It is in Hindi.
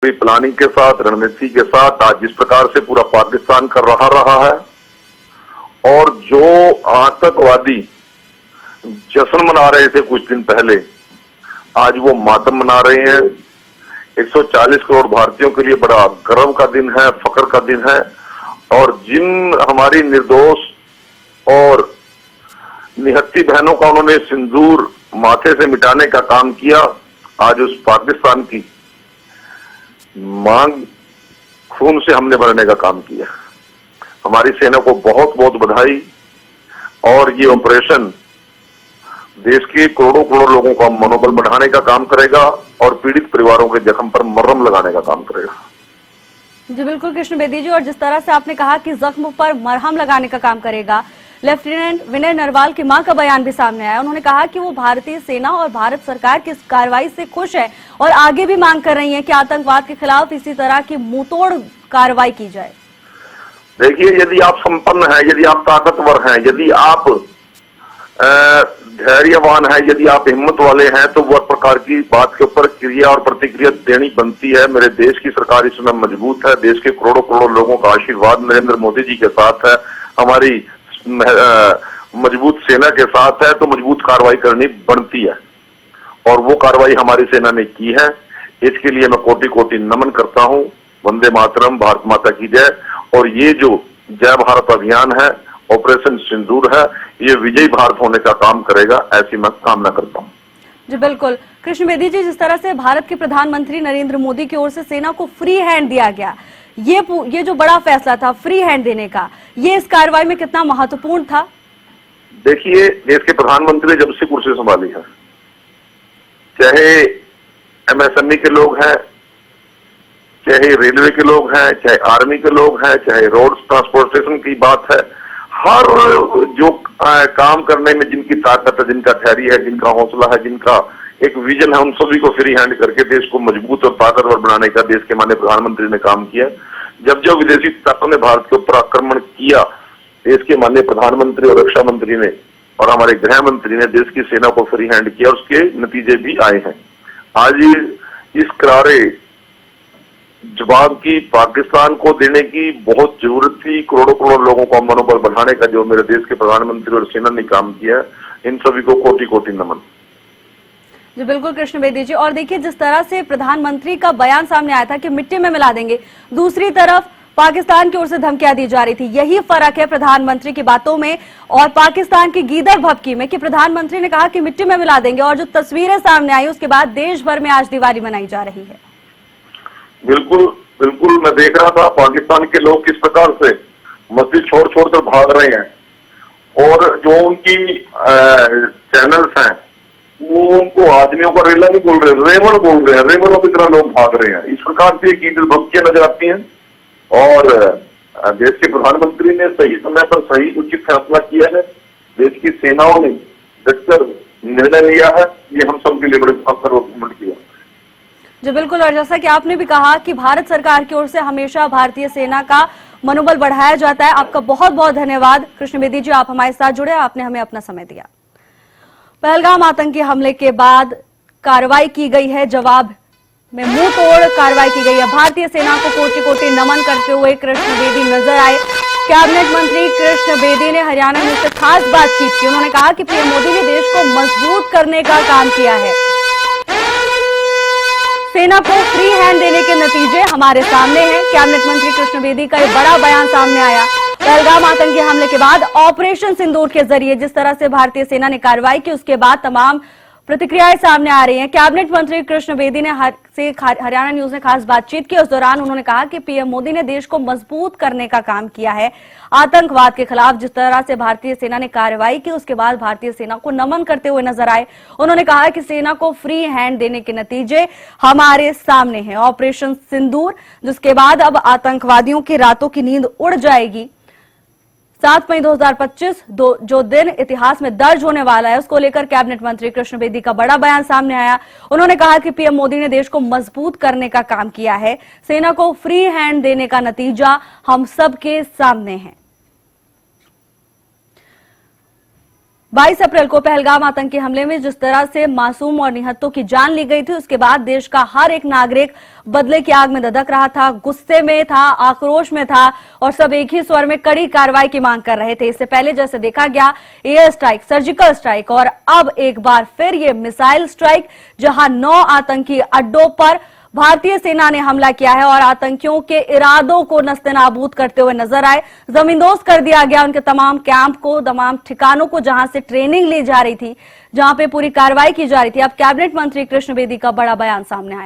पूरी प्लानिंग के साथ, रणनीति के साथ आज जिस प्रकार से पूरा पाकिस्तान कर रहा है, और जो आतंकवादी जश्न मना रहे थे कुछ दिन पहले, आज वो मातम मना रहे हैं। 140 करोड़ भारतीयों के लिए बड़ा गर्व का दिन है, फख्र का दिन है। और जिन हमारी निर्दोष और निहत्ती बहनों का उन्होंने सिंदूर माथे से मिटाने का काम किया, आज उस पाकिस्तान की मांग खून से हमने भरने का काम किया। हमारी सेना को बहुत बहुत बधाई। और ये ऑपरेशन देश के करोड़ों करोड़ लोगों का मनोबल बढ़ाने का काम करेगा और पीड़ित परिवारों के जख्म पर मरहम लगाने का काम करेगा। जी बिल्कुल कृष्ण बेदी जी, और जिस तरह से आपने कहा कि जख्म पर मरहम लगाने का काम करेगा, लेफ्टिनेंट विनय नरवाल की मां का बयान भी सामने आया। उन्होंने कहा कि वो भारतीय सेना और भारत सरकार की इस कार्रवाई से खुश है और आगे भी मांग कर रही हैं कि आतंकवाद के खिलाफ इसी तरह की मुंहतोड़ कार्रवाई की जाए। देखिए, यदि आप संपन्न हैं, यदि आप ताकतवर हैं, यदि आप धैर्यवान हैं, यदि आप हिम्मत वाले हैं, तो वह प्रकार की बात के ऊपर क्रिया और प्रतिक्रिया देनी बनती है। मेरे देश की सरकार इसमें मजबूत है। देश के करोड़ों करोड़ लोगों का आशीर्वाद नरेंद्र मोदी जी के साथ है, हमारी मजबूत सेना के साथ है, तो मजबूत कार्रवाई करनी बनती है। और वो कार्रवाई हमारी सेना ने की है। इसके लिए मैं कोटि कोटि नमन करता हूं। वंदे मातरम, भारत माता की जय। और ये जो जय भारत अभियान है, ऑपरेशन सिंदूर है, ये विजयी भारत होने का काम करेगा, ऐसी मैं कामना करता हूं। जी बिल्कुल कृष्ण बेदी जी, जिस तरह से भारत के प्रधानमंत्री नरेंद्र मोदी की ओर से सेना को फ्री हैंड दिया गया, ये जो बड़ा फैसला था फ्री हैंड देने का, ये इस कार्रवाई में कितना महत्वपूर्ण था? देखिए, देश के प्रधानमंत्री ने जब से कुर्सी संभाली है, चाहे एमएसएमई के लोग हैं, चाहे रेलवे के लोग हैं, चाहे आर्मी के लोग हैं, चाहे रोड ट्रांसपोर्टेशन की बात है, हर जो काम करने में जिनकी ताकत है, जिनका धैर्य है, जिनका हौसला है, जिनका एक विजन है, उन सभी को फ्री हैंड करके देश को मजबूत और ताकतवर बनाने का देश के माननीय प्रधानमंत्री ने काम किया। जब जब विदेशी ताकतों ने भारत के ऊपर आक्रमण किया, देश के माननीय प्रधानमंत्री और रक्षा मंत्री ने और हमारे गृह मंत्री ने देश की सेना को फ्री हैंड किया, उसके नतीजे भी आए हैं। आज इस करारे जवाब की पाकिस्तान को देने की बहुत जरूरत थी। करोड़ों करोड़ लोगों का मनोबल बढ़ाने का जो मेरे देश के प्रधानमंत्री और सेना ने काम किया, इन सभी को कोटि कोटि नमन। जी बिल्कुल कृष्ण बेदी जी, और देखिए जिस तरह से प्रधानमंत्री का बयान सामने आया था कि मिट्टी में मिला देंगे, दूसरी तरफ पाकिस्तान की ओर से धमकियां दी जा रही थी। यही फर्क है प्रधानमंत्री की बातों में और पाकिस्तान की गीदड़ भभकी में कि प्रधानमंत्री ने कहा कि मिट्टी में मिला देंगे, और जो तस्वीरें सामने आई उसके बाद देश भर में आज दिवाली मनाई जा रही है। बिल्कुल बिल्कुल, मैं देख रहा था पाकिस्तान के लोग किस प्रकार से मस्जिद छोड़ छोड़ कर भाग रहे हैं, और जो उनकी चैनल्स हैं वो उनको आदमियों का रेला नहीं बोल रहे, रेमन बोल रहे हैं, रेमनों की तरह लोग भाग रहे हैं। इस प्रकार से कीदड़ भभकियां नजर आती हैं। और देश के प्रधानमंत्री ने सही समय पर सही उचित फैसला किया है। देश की सेनाओं ने डटकर निर्णय लिया है। ये हम सबके लिए बड़े फख्र किया। जी बिल्कुल, और जैसा कि आपने भी कहा कि भारत सरकार की ओर से हमेशा भारतीय सेना का मनोबल बढ़ाया जाता है। आपका बहुत बहुत धन्यवाद कृष्ण बेदी जी, आप हमारे साथ जुड़े, आपने हमें अपना समय दिया। पहलगाम आतंकी हमले के बाद कार्रवाई की गई है, जवाब में मुंह तोड़ कार्रवाई की गई है। भारतीय सेना को कोटि कोटि नमन करते हुए कृष्ण बेदी नजर आए। कैबिनेट मंत्री कृष्ण बेदी ने हरियाणा में उससे खास बातचीत की। उन्होंने कहा कि पीएम मोदी ने देश को मजबूत करने का काम किया है। सेना को फ्री हैंड देने के नतीजे हमारे सामने हैं। कैबिनेट मंत्री कृष्ण बेदी का एक बड़ा बयान सामने आया। पहलगाम आतंकी हमले के बाद ऑपरेशन सिंदूर के जरिए जिस तरह से भारतीय सेना ने कार्रवाई की, उसके बाद तमाम प्रतिक्रियाएं सामने आ रही हैं। कैबिनेट मंत्री कृष्ण बेदी ने हरियाणा न्यूज ने खास बातचीत की। उस दौरान उन्होंने कहा कि पीएम मोदी ने देश को मजबूत करने का काम किया है। आतंकवाद के खिलाफ जिस तरह से भारतीय सेना ने कार्रवाई की, उसके बाद भारतीय सेना को नमन करते हुए नजर आए। उन्होंने कहा कि सेना को फ्री हैंड देने के नतीजे हमारे सामने हैं। ऑपरेशन सिंदूर, जिसके बाद अब आतंकवादियों की रातों की नींद उड़ जाएगी। 7 मई 2025 जो दिन इतिहास में दर्ज होने वाला है, उसको लेकर कैबिनेट मंत्री कृष्ण बेदी का बड़ा बयान सामने आया। उन्होंने कहा कि पीएम मोदी ने देश को मजबूत करने का काम किया है। सेना को फ्री हैंड देने का नतीजा हम सबके सामने है। 22 अप्रैल को पहलगाम आतंकी हमले में जिस तरह से मासूम और निहत्तों की जान ली गई थी, उसके बाद देश का हर एक नागरिक बदले की आग में दधक रहा था, गुस्से में था, आक्रोश में था और सब एक ही स्वर में कड़ी कार्रवाई की मांग कर रहे थे। इससे पहले जैसे देखा गया एयर स्ट्राइक, सर्जिकल स्ट्राइक और अब एक बार फिर ये मिसाइल स्ट्राइक, जहां 9 आतंकी अड्डों पर भारतीय सेना ने हमला किया है और आतंकियों के इरादों को नस्तेनाबूद करते हुए नजर आए। जमींदोज कर दिया गया उनके तमाम कैंप को, तमाम ठिकानों को जहां से ट्रेनिंग ली जा रही थी, जहां पे पूरी कार्रवाई की जा रही थी। अब कैबिनेट मंत्री कृष्ण बेदी का बड़ा बयान सामने आया।